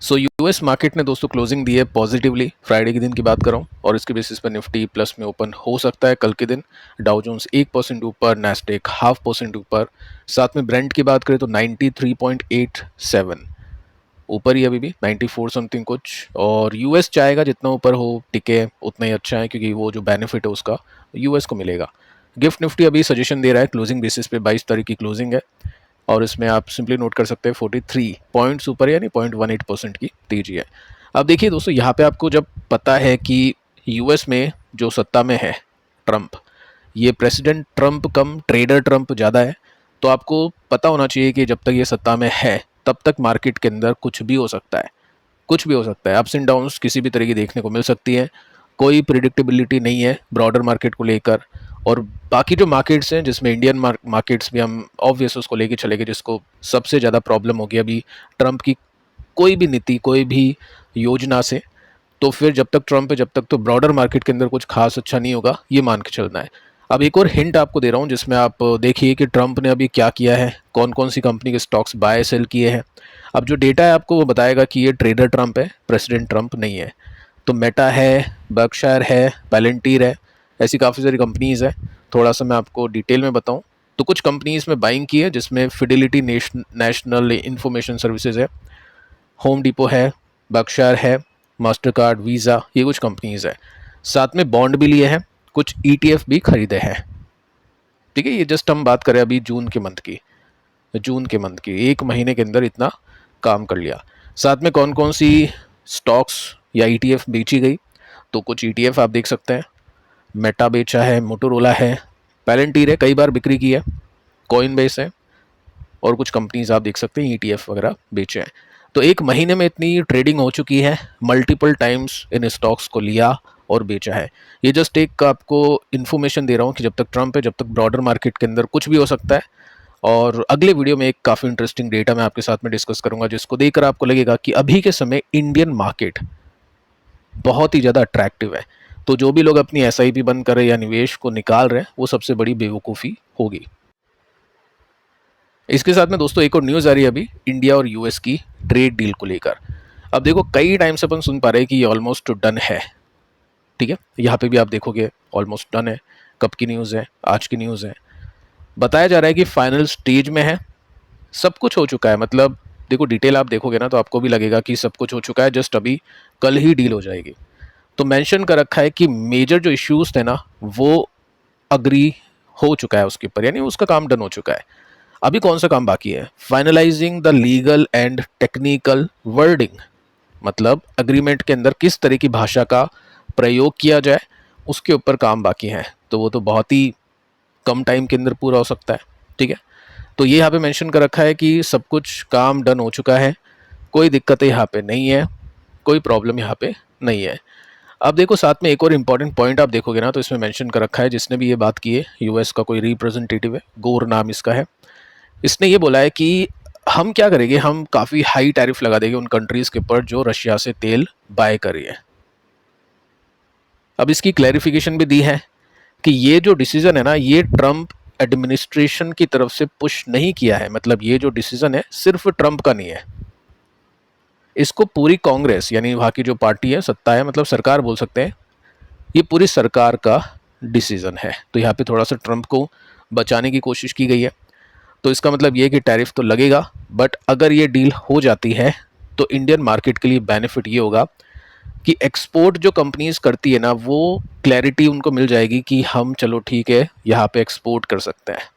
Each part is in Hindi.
सो यूएस मार्केट ने दोस्तों क्लोजिंग दी है पॉजिटिवली, फ्राइडे के दिन की बात कर रहा हूँ, और इसके बेसिस पर निफ्टी प्लस में ओपन हो सकता है कल के दिन। डाउ जोन्स 1% ऊपर, नैस्डैक 0.5% ऊपर। साथ में ब्रेंट की बात करें तो 93.87 ऊपर ही अभी भी 94 समथिंग कुछ। और यूएस चाहेगा जितना ऊपर हो टिके उतना ही अच्छा है, क्योंकि वो जो बेनिफिट है उसका यूएस को मिलेगा। गिफ्ट निफ्टी अभी सजेशन दे रहा है क्लोजिंग बेसिस पे 22 तारीख की क्लोजिंग है, और इसमें आप सिंपली नोट कर सकते हैं 43 पॉइंट्स ऊपर यानी 0.18% की तेजी है। अब देखिए दोस्तों, यहाँ पे आपको जब पता है कि यूएस में जो सत्ता में है ट्रंप, ये प्रेसिडेंट ट्रंप कम ट्रेडर ट्रंप ज़्यादा है, तो आपको पता होना चाहिए कि जब तक ये सत्ता में है तब तक मार्केट के अंदर कुछ भी हो सकता है। कुछ भी हो सकता है, अप्स एंड डाउन्स किसी भी तरह की देखने को मिल सकती है। कोई प्रिडिक्टेबिलिटी नहीं है ब्रॉडर मार्केट को लेकर। और बाकी जो मार्केट्स हैं, जिसमें इंडियन मार्केट्स भी हम ऑब्वियस उसको लेके चलेंगे, जिसको सबसे ज़्यादा प्रॉब्लम होगी अभी ट्रंप की कोई भी नीति, कोई भी योजना से। तो फिर जब तक ट्रंप है, जब तक तो ब्रॉडर मार्केट के अंदर कुछ खास अच्छा नहीं होगा, ये मान के चलना है। अब एक और हिंट आपको दे रहा हूँ, जिसमें आप देखिए कि ट्रंप ने अभी क्या किया है, कौन कौन सी कंपनी के स्टॉक्स बाय सेल किए हैं। अब जो डेटा है आपको वो बताएगा कि ये ट्रेडर ट्रंप है, प्रेसिडेंट ट्रंप नहीं है। तो मेटा है, बर्कशायर है, पैलेंटीर है, ऐसी काफ़ी सारी कंपनीज़ है। थोड़ा सा मैं आपको डिटेल में बताऊं तो कुछ कंपनीज़ में बाइंग की है, जिसमें फिडेलिटी नेशनल इंफॉर्मेशन सर्विसेज है, होम डिपो है, बर्कशायर है, मास्टर कार्ड, वीज़ा, ये कुछ कंपनीज़ है। साथ में बॉन्ड भी लिए हैं, कुछ ETF भी खरीदे हैं। ठीक है, ये जस्ट हम बात करें अभी जून के मंथ की 1 महीने के अंदर इतना काम कर लिया। साथ में कौन कौन सी स्टॉक्स या ETF बेची गई, तो कुछ ETF आप देख सकते हैं, मेटा बेचा है, मोटोरोला है, पैलेंटीर है, कई बार बिक्री की है, कॉइन बेस है, और कुछ कंपनीज आप देख सकते हैं ETF वगैरह बेचे हैं। तो 1 महीने में इतनी ट्रेडिंग हो चुकी है, मल्टीपल टाइम्स इन स्टॉक्स को लिया और बेचा है। ये जस्ट एक आपको इन्फॉर्मेशन दे रहा हूँ कि जब तक ट्रंप है, जब तक ब्रॉडर मार्केट के अंदर कुछ भी हो सकता है। और अगले वीडियो में एक काफ़ी इंटरेस्टिंग डेटा मैं आपके साथ में डिस्कस करूंगा, जिसको देखकर आपको लगेगा कि अभी के समय इंडियन मार्केट बहुत ही ज़्यादा अट्रैक्टिव है। तो जो भी लोग अपनी SIP बंद कर रहे हैं या निवेश को निकाल रहे हैं, वो सबसे बड़ी बेवकूफ़ी होगी। इसके साथ में दोस्तों एक और न्यूज़ आ रही है अभी इंडिया और US की ट्रेड डील को लेकर। अब देखो, कई टाइम से अपन सुन पा रहे हैं कि ये ऑलमोस्ट डन है। ठीक है, यहाँ पे भी आप देखोगे ऑलमोस्ट डन है। कब की न्यूज़ है? आज की न्यूज़ है। बताया जा रहा है कि फाइनल स्टेज में है, सब कुछ हो चुका है। मतलब देखो, डिटेल आप देखोगे ना तो आपको भी लगेगा कि सब कुछ हो चुका है, जस्ट अभी कल ही डील हो जाएगी। तो मेंशन कर रखा है कि मेजर जो इश्यूज थे ना, वो अग्री हो चुका है उसके ऊपर, यानी उसका काम डन हो चुका है। अभी कौन सा काम बाकी है? Finalising the legal and technical wording, मतलब अग्रीमेंट के अंदर किस तरह की भाषा का प्रयोग किया जाए, उसके ऊपर काम बाकी है। तो वो तो बहुत ही कम टाइम के अंदर पूरा हो सकता है। ठीक है, तो ये यहाँ पे मेंशन कर रखा है कि सब कुछ काम डन हो चुका है, कोई दिक्कतें यहाँ पे नहीं है, कोई प्रॉब्लम यहाँ पे नहीं है। अब देखो, साथ में एक और इम्पॉर्टेंट पॉइंट आप देखोगे ना तो इसमें मेंशन कर रखा है, जिसने भी ये बात की है, US का कोई रिप्रेजेंटेटिव है, गोर नाम इसका है। इसने ये बोला है कि हम क्या करेंगे, हम काफ़ी हाई टैरिफ लगा देंगे उन कंट्रीज़ के ऊपर जो रशिया से तेल बाय कर रही है। अब इसकी क्लैरिफिकेशन भी दी है कि ये जो डिसीजन है ना, ये ट्रंप एडमिनिस्ट्रेशन की तरफ से पुश नहीं किया है। मतलब ये जो डिसीजन है सिर्फ ट्रंप का नहीं है, इसको पूरी कांग्रेस यानी वहाँ की जो पार्टी है, सत्ता है, मतलब सरकार बोल सकते हैं, ये पूरी सरकार का डिसीजन है। तो यहाँ पे थोड़ा सा ट्रंप को बचाने की कोशिश की गई है। तो इसका मतलब ये है कि टैरिफ तो लगेगा, बट अगर ये डील हो जाती है तो इंडियन मार्केट के लिए बेनिफिट ये होगा कि एक्सपोर्ट जो कंपनीज करती है ना, वो क्लैरिटी उनको मिल जाएगी कि हम चलो ठीक है यहाँ पे एक्सपोर्ट कर सकते हैं,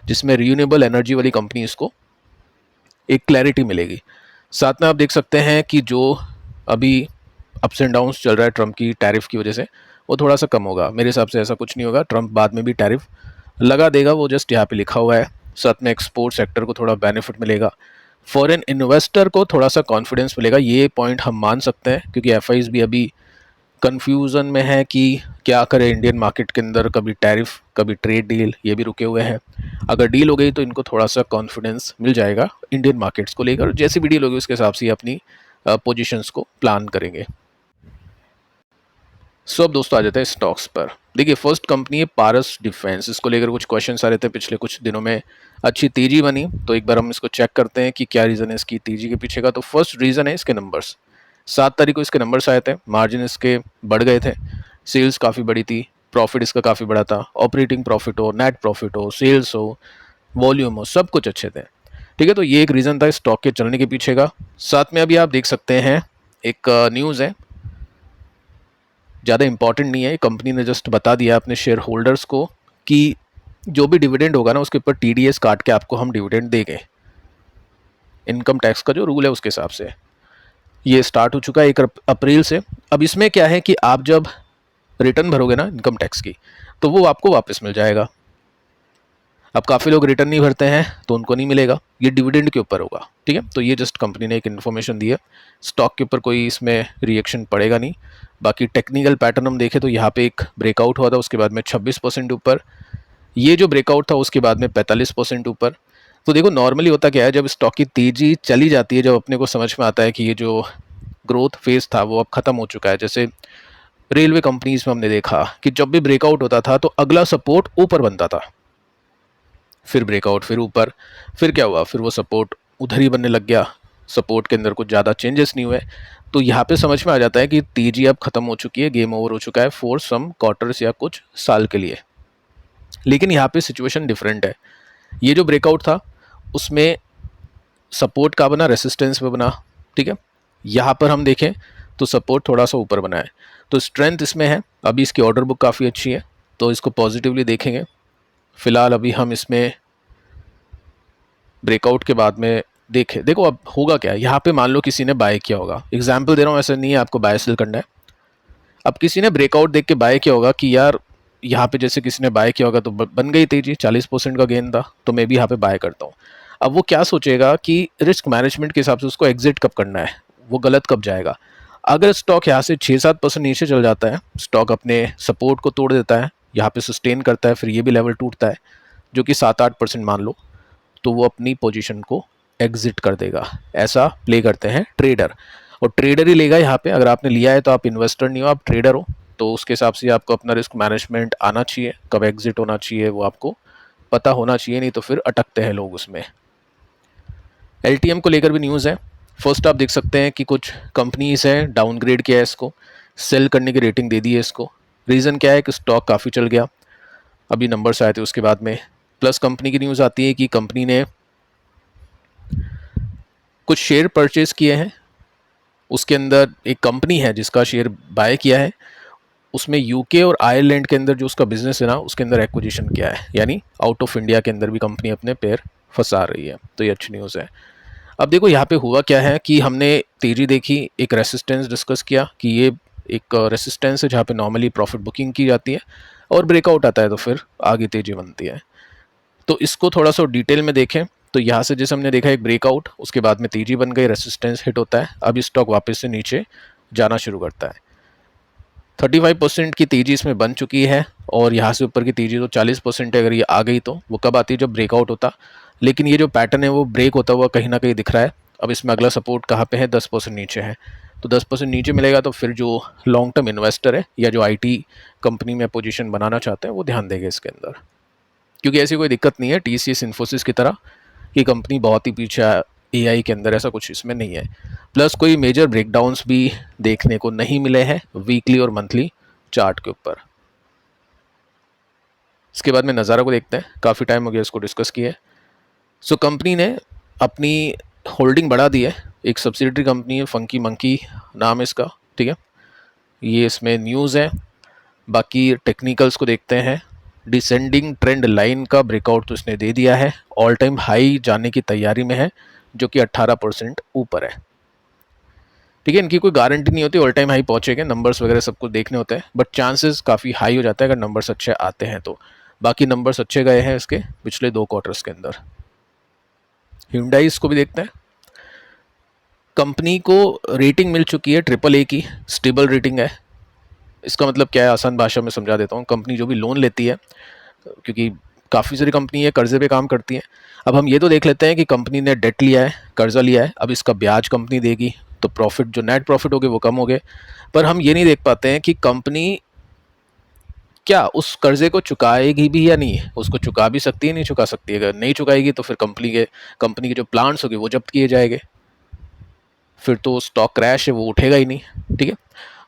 जिसमें रिन्यूएबल एनर्जी वाली कंपनीज को एक क्लैरिटी मिलेगी। साथ में आप देख सकते हैं कि जो अभी अप्स एंड डाउन्स चल रहा है ट्रंप की टैरिफ की वजह से, वो थोड़ा सा कम होगा। मेरे हिसाब से ऐसा कुछ नहीं होगा, ट्रंप बाद में भी टैरिफ लगा देगा, वो जस्ट यहाँ पे लिखा हुआ है। साथ में एक्सपोर्ट सेक्टर को थोड़ा बेनिफिट मिलेगा, फॉरेन इन्वेस्टर को थोड़ा सा कॉन्फिडेंस मिलेगा, ये पॉइंट हम मान सकते हैं, क्योंकि FIs भी अभी कंफ्यूजन में है कि क्या करें इंडियन मार्केट के अंदर, कभी टैरिफ कभी ट्रेड डील, ये भी रुके हुए हैं। अगर डील हो गई तो इनको थोड़ा सा कॉन्फिडेंस मिल जाएगा इंडियन मार्केट्स को लेकर, जैसी भी डील होगी उसके हिसाब से ये अपनी पोजीशंस को प्लान करेंगे। सो अब दोस्तों आ जाते हैं स्टॉक्स पर। देखिए फर्स्ट कंपनी है पारस डिफेंस, इसको लेकर कुछ क्वेश्चन आ रहे थे पिछले कुछ दिनों में, अच्छी तेजी बनी, तो एक बार हम इसको चेक करते हैं कि क्या रीज़न है इसकी तेजी के पीछे का। तो फर्स्ट रीज़न है इसके नंबर्स। 7 तारीख को इसके नंबर्स आए थे, मार्जिन इसके बढ़ गए थे, सेल्स काफ़ी बड़ी थी, प्रॉफिट इसका काफ़ी बड़ा था, ऑपरेटिंग प्रॉफिट हो, नेट प्रॉफिट हो, सेल्स हो, वॉल्यूम हो, सब कुछ अच्छे थे। ठीक है, तो ये एक रीज़न था स्टॉक के चलने के पीछे का। साथ में अभी आप देख सकते हैं एक न्यूज़ है, ज़्यादा इंपॉर्टेंट नहीं है, कंपनी ने जस्ट बता दिया अपने शेयर होल्डर्स को कि जो भी डिविडेंड होगा ना उसके ऊपर टीडीएस काट के आपको हम डिविडेंड देंगे, इनकम टैक्स का जो रूल है उसके हिसाब से। ये स्टार्ट हो चुका है 1 अप्रैल से। अब इसमें क्या है कि आप जब रिटर्न भरोगे ना इनकम टैक्स की, तो वो आपको वापस मिल जाएगा। अब काफ़ी लोग रिटर्न नहीं भरते हैं तो उनको नहीं मिलेगा, ये डिविडेंड के ऊपर होगा। ठीक है, तो ये जस्ट कंपनी ने एक इन्फॉर्मेशन दी है, स्टॉक के ऊपर कोई इसमें रिएक्शन पड़ेगा नहीं। बाकी टेक्निकल पैटर्न हम देखें तो यहाँ पे एक ब्रेकआउट हुआ था, उसके बाद में 26% ऊपर, ये जो ब्रेकआउट था उसके बाद में 45% ऊपर। तो देखो नॉर्मली होता क्या है, जब स्टॉक की तेज़ी चली जाती है, जब अपने को समझ में आता है कि ये जो ग्रोथ फेज था वो अब ख़त्म हो चुका है, जैसे रेलवे कंपनीज में हमने देखा कि जब भी ब्रेकआउट होता था तो अगला सपोर्ट ऊपर बनता था, फिर ब्रेकआउट, फिर ऊपर, फिर क्या हुआ, फिर वो सपोर्ट उधर ही बनने लग गया, सपोर्ट के अंदर कुछ ज़्यादा चेंजेस नहीं हुए। तो यहाँ पे समझ में आ जाता है कि तेजी अब ख़त्म हो चुकी है, गेम ओवर हो चुका है फॉर सम क्वार्टर्स या कुछ साल के लिए। लेकिन यहाँ पे सिचुएशन डिफरेंट है, ये जो ब्रेकआउट था उसमें सपोर्ट का बना, रेसिस्टेंस पे बना। ठीक है, यहाँ पर हम देखें तो सपोर्ट थोड़ा सा ऊपर बना है, तो स्ट्रेंथ इसमें है। अभी इसकी ऑर्डर बुक काफ़ी अच्छी है तो इसको पॉजिटिवली देखेंगे। फिलहाल अभी हम इसमें ब्रेकआउट के बाद में देखें, देखो अब होगा क्या, यहाँ पे मान लो किसी ने बाय किया होगा, एग्जाम्पल दे रहा हूँ, ऐसा नहीं है आपको बाय सेल करना है। अब किसी ने ब्रेकआउट देख के बाय किया होगा कि यार यहाँ पे जैसे किसी ने बाय किया होगा तो बन गई तेजी, 40% का गेन था तो मैं भी यहाँ पे बाय करता हूँ। अब वो क्या सोचेगा कि रिस्क मैनेजमेंट के हिसाब से उसको एग्जिट कब करना है, वो गलत कब जाएगा। अगर स्टॉक यहाँ से 6-7% नीचे चल जाता है, स्टॉक अपने सपोर्ट को तोड़ देता है, यहाँ पे सस्टेन करता है, फिर ये भी लेवल टूटता है जो कि 7-8% मान लो, तो वो अपनी पोजीशन को एग्जिट कर देगा। ऐसा प्ले करते हैं ट्रेडर, और ट्रेडर ही लेगा यहाँ पे। अगर आपने लिया है तो आप इन्वेस्टर नहीं हो, आप ट्रेडर हो, तो उसके हिसाब से आपको अपना रिस्क मैनेजमेंट आना चाहिए, कब एग्जिट होना चाहिए वो आपको पता होना चाहिए, नहीं तो फिर अटकते हैं लोग उसमें। एलटीएम को लेकर भी न्यूज़ है। फर्स्ट आप देख सकते हैं कि कुछ कंपनीज हैं डाउनग्रेड किया है इसको, सेल करने की रेटिंग दे दी है इसको। रीज़न क्या है कि स्टॉक काफ़ी चल गया, अभी नंबर्स आए थे उसके बाद में। प्लस कंपनी की न्यूज़ आती है कि कंपनी ने कुछ शेयर परचेज किए हैं, उसके अंदर एक कंपनी है जिसका शेयर बाय किया है, उसमें यूके और आयरलैंड के अंदर जो उसका बिजनेस है ना उसके अंदर एक्विजिशन किया है, यानी आउट ऑफ इंडिया के अंदर भी कंपनी अपने पैर फंसा रही है, तो ये अच्छी न्यूज़ है। अब देखो यहाँ पे हुआ क्या है कि हमने तेजी देखी, एक रेसिस्टेंस डिस्कस किया कि ये एक रेसिस्टेंस है जहाँ पे नॉर्मली प्रॉफिट बुकिंग की जाती है, और ब्रेकआउट आता है तो फिर आगे तेजी बनती है। तो इसको थोड़ा सा डिटेल में देखें तो यहाँ से जैसे हमने देखा एक ब्रेकआउट, उसके बाद में तेजी बन गई, रेसिस्टेंस हिट होता है, अब स्टॉक वापस से नीचे जाना शुरू करता है। 35% की तेजी इसमें बन चुकी है, और यहाँ से ऊपर की तेजी तो 40% है। अगर ये आ गई तो वो कब आती है, जब ब्रेकआउट होता। लेकिन ये जो पैटर्न है वो ब्रेक होता हुआ कहीं ना कहीं दिख रहा है। अब इसमें अगला सपोर्ट कहाँ पे है, 10% नीचे है, तो 10% नीचे मिलेगा तो फिर जो लॉन्ग टर्म इन्वेस्टर है या जो आईटी कंपनी में पोजीशन बनाना चाहते हैं वो ध्यान देंगे इसके अंदर, क्योंकि ऐसी कोई दिक्कत नहीं है टीसीएस इन्फोसिस की तरह कि कंपनी बहुत ही पीछे एआई के अंदर, ऐसा कुछ इसमें नहीं है। प्लस कोई मेजर ब्रेकडाउन्स भी देखने को नहीं मिले हैं वीकली और मंथली चार्ट के ऊपर। इसके बाद में नज़ारा को देखते हैं, काफ़ी टाइम हो गया इसको डिस्कस किए। सो कंपनी ने अपनी होल्डिंग बढ़ा दी है, एक सब्सिडियरी कंपनी है, फंकी मंकी नाम है इसका। ठीक है, ये इसमें न्यूज़ है। बाकी टेक्निकल्स को देखते हैं, डिसेंडिंग ट्रेंड लाइन का ब्रेकआउट तो इसने दे दिया है, ऑल टाइम हाई जाने की तैयारी में है जो कि 18% ऊपर है। ठीक है, इनकी कोई गारंटी नहीं होती ऑल टाइम हाई पहुंचेगा, नंबर्स वगैरह सब कुछ देखने होते हैं, बट चांसेस काफ़ी हाई हो जाता है अगर नंबर्स अच्छे आते हैं तो। बाकी नंबर्स अच्छे गए हैं इसके पिछले 2 क्वार्टर्स के अंदर। Hyundai इसको भी देखते हैं, कंपनी को रेटिंग मिल चुकी है AAA की, स्टेबल रेटिंग है। इसका मतलब क्या है, आसान भाषा में समझा देता हूँ। कंपनी जो भी लोन लेती है, क्योंकि काफ़ी सारी कंपनी है कर्जे पे काम करती है, अब हम ये तो देख लेते हैं कि कंपनी ने डेट लिया है, कर्जा लिया है, अब इसका ब्याज कंपनी देगी, तो प्रॉफिट जो नेट प्रॉफिट हो गए वो कम हो गए। पर हम ये नहीं देख पाते हैं कि कंपनी क्या उस कर्जे को चुकाएगी भी या नहीं, उसको चुका भी सकती है नहीं चुका सकती है। अगर नहीं चुकाएगी तो फिर कंपनी के जो प्लांट्स होंगे वो जब्त किए जाएंगे, फिर तो स्टॉक क्रैश है वो उठेगा ही नहीं। ठीक है,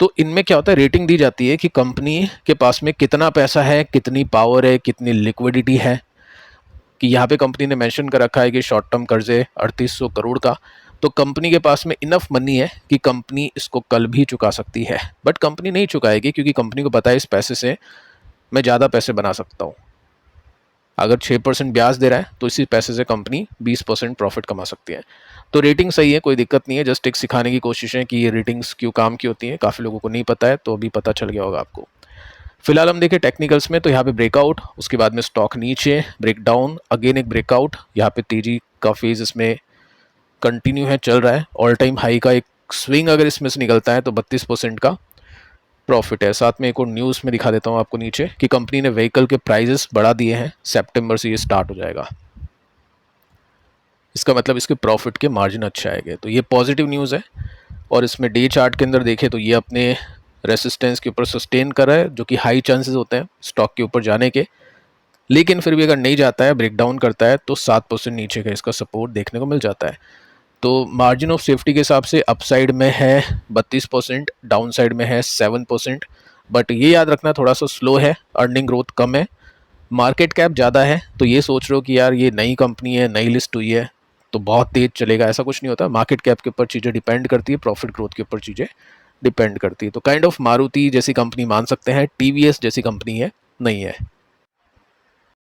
तो इनमें क्या होता है, रेटिंग दी जाती है कि कंपनी के पास में कितना पैसा है, कितनी पावर है, कितनी लिक्विडिटी है। कि यहाँ पे कंपनी ने मेंशन कर रखा है कि शॉर्ट टर्म कर्जे 3800 करोड़ का, तो कंपनी के पास में इनफ मनी है कि कंपनी इसको कल भी चुका सकती है। बट कंपनी नहीं चुकाएगी क्योंकि कंपनी को पता है इस पैसे से मैं ज़्यादा पैसे बना सकता हूँ। अगर 6% ब्याज दे रहा है तो इसी पैसे से कंपनी 20% प्रॉफिट कमा सकती है। तो रेटिंग सही है, कोई दिक्कत नहीं है, जस्ट एक सिखाने की कोशिश है कि ये रेटिंग्स क्यों काम की होती हैं। काफ़ी लोगों को नहीं पता है, तो अभी पता चल गया होगा आपको। फिलहाल हम देखें टेक्निकल्स में, तो यहाँ पे ब्रेकआउट, उसके बाद में स्टॉक नीचे, ब्रेकडाउन, अगेन एक ब्रेकआउट, यहाँ पे तेजी का फेज इसमें कंटिन्यू है, चल रहा है। ऑल टाइम हाई का एक स्विंग अगर इसमें से निकलता है तो 32% का प्रॉफिट है। साथ में एक और न्यूज़ में दिखा देता हूँ आपको नीचे कि कंपनी ने व्हीकल के प्राइजेस बढ़ा दिए हैं, सितंबर से ये स्टार्ट हो जाएगा। इसका मतलब इसके प्रॉफिट के मार्जिन अच्छे आएंगे, तो ये पॉजिटिव न्यूज़ है। और इसमें डे चार्ट के अंदर देखें तो ये अपने रेसिस्टेंस के ऊपर सस्टेन कर रहा है, जो कि हाई चांसेस होते हैं स्टॉक के ऊपर जाने के। लेकिन फिर भी अगर नहीं जाता है, ब्रेकडाउन करता है, तो 7% नीचे का इसका सपोर्ट देखने को मिल जाता है। तो मार्जिन ऑफ सेफ्टी के हिसाब से अपसाइड में है 32%, डाउन साइड में है 7%। बट ये याद रखना थोड़ा सा स्लो है, अर्निंग ग्रोथ कम है, मार्केट कैप ज़्यादा है। तो ये सोच रहे हो कि यार ये नई कंपनी है, नई लिस्ट हुई है तो बहुत तेज़ चलेगा, ऐसा कुछ नहीं होता। मार्केट कैप के ऊपर चीज़ें डिपेंड करती है, प्रॉफिट ग्रोथ के ऊपर चीज़ें डिपेंड करती है। तो काइंड ऑफ मारुति जैसी कंपनी मान सकते हैं, टीवीएस जैसी कंपनी है नहीं है।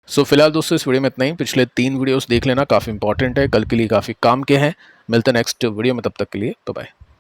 सो फिलहाल दोस्तों इस वीडियो में इतना ही। पिछले 3 वीडियोस देख लेना, काफ़ी इंपॉर्टेंट है, कल के लिए काफ़ी काम के हैं। मिलते हैं नेक्स्ट वीडियो में, तब तक के लिए बाय बाय।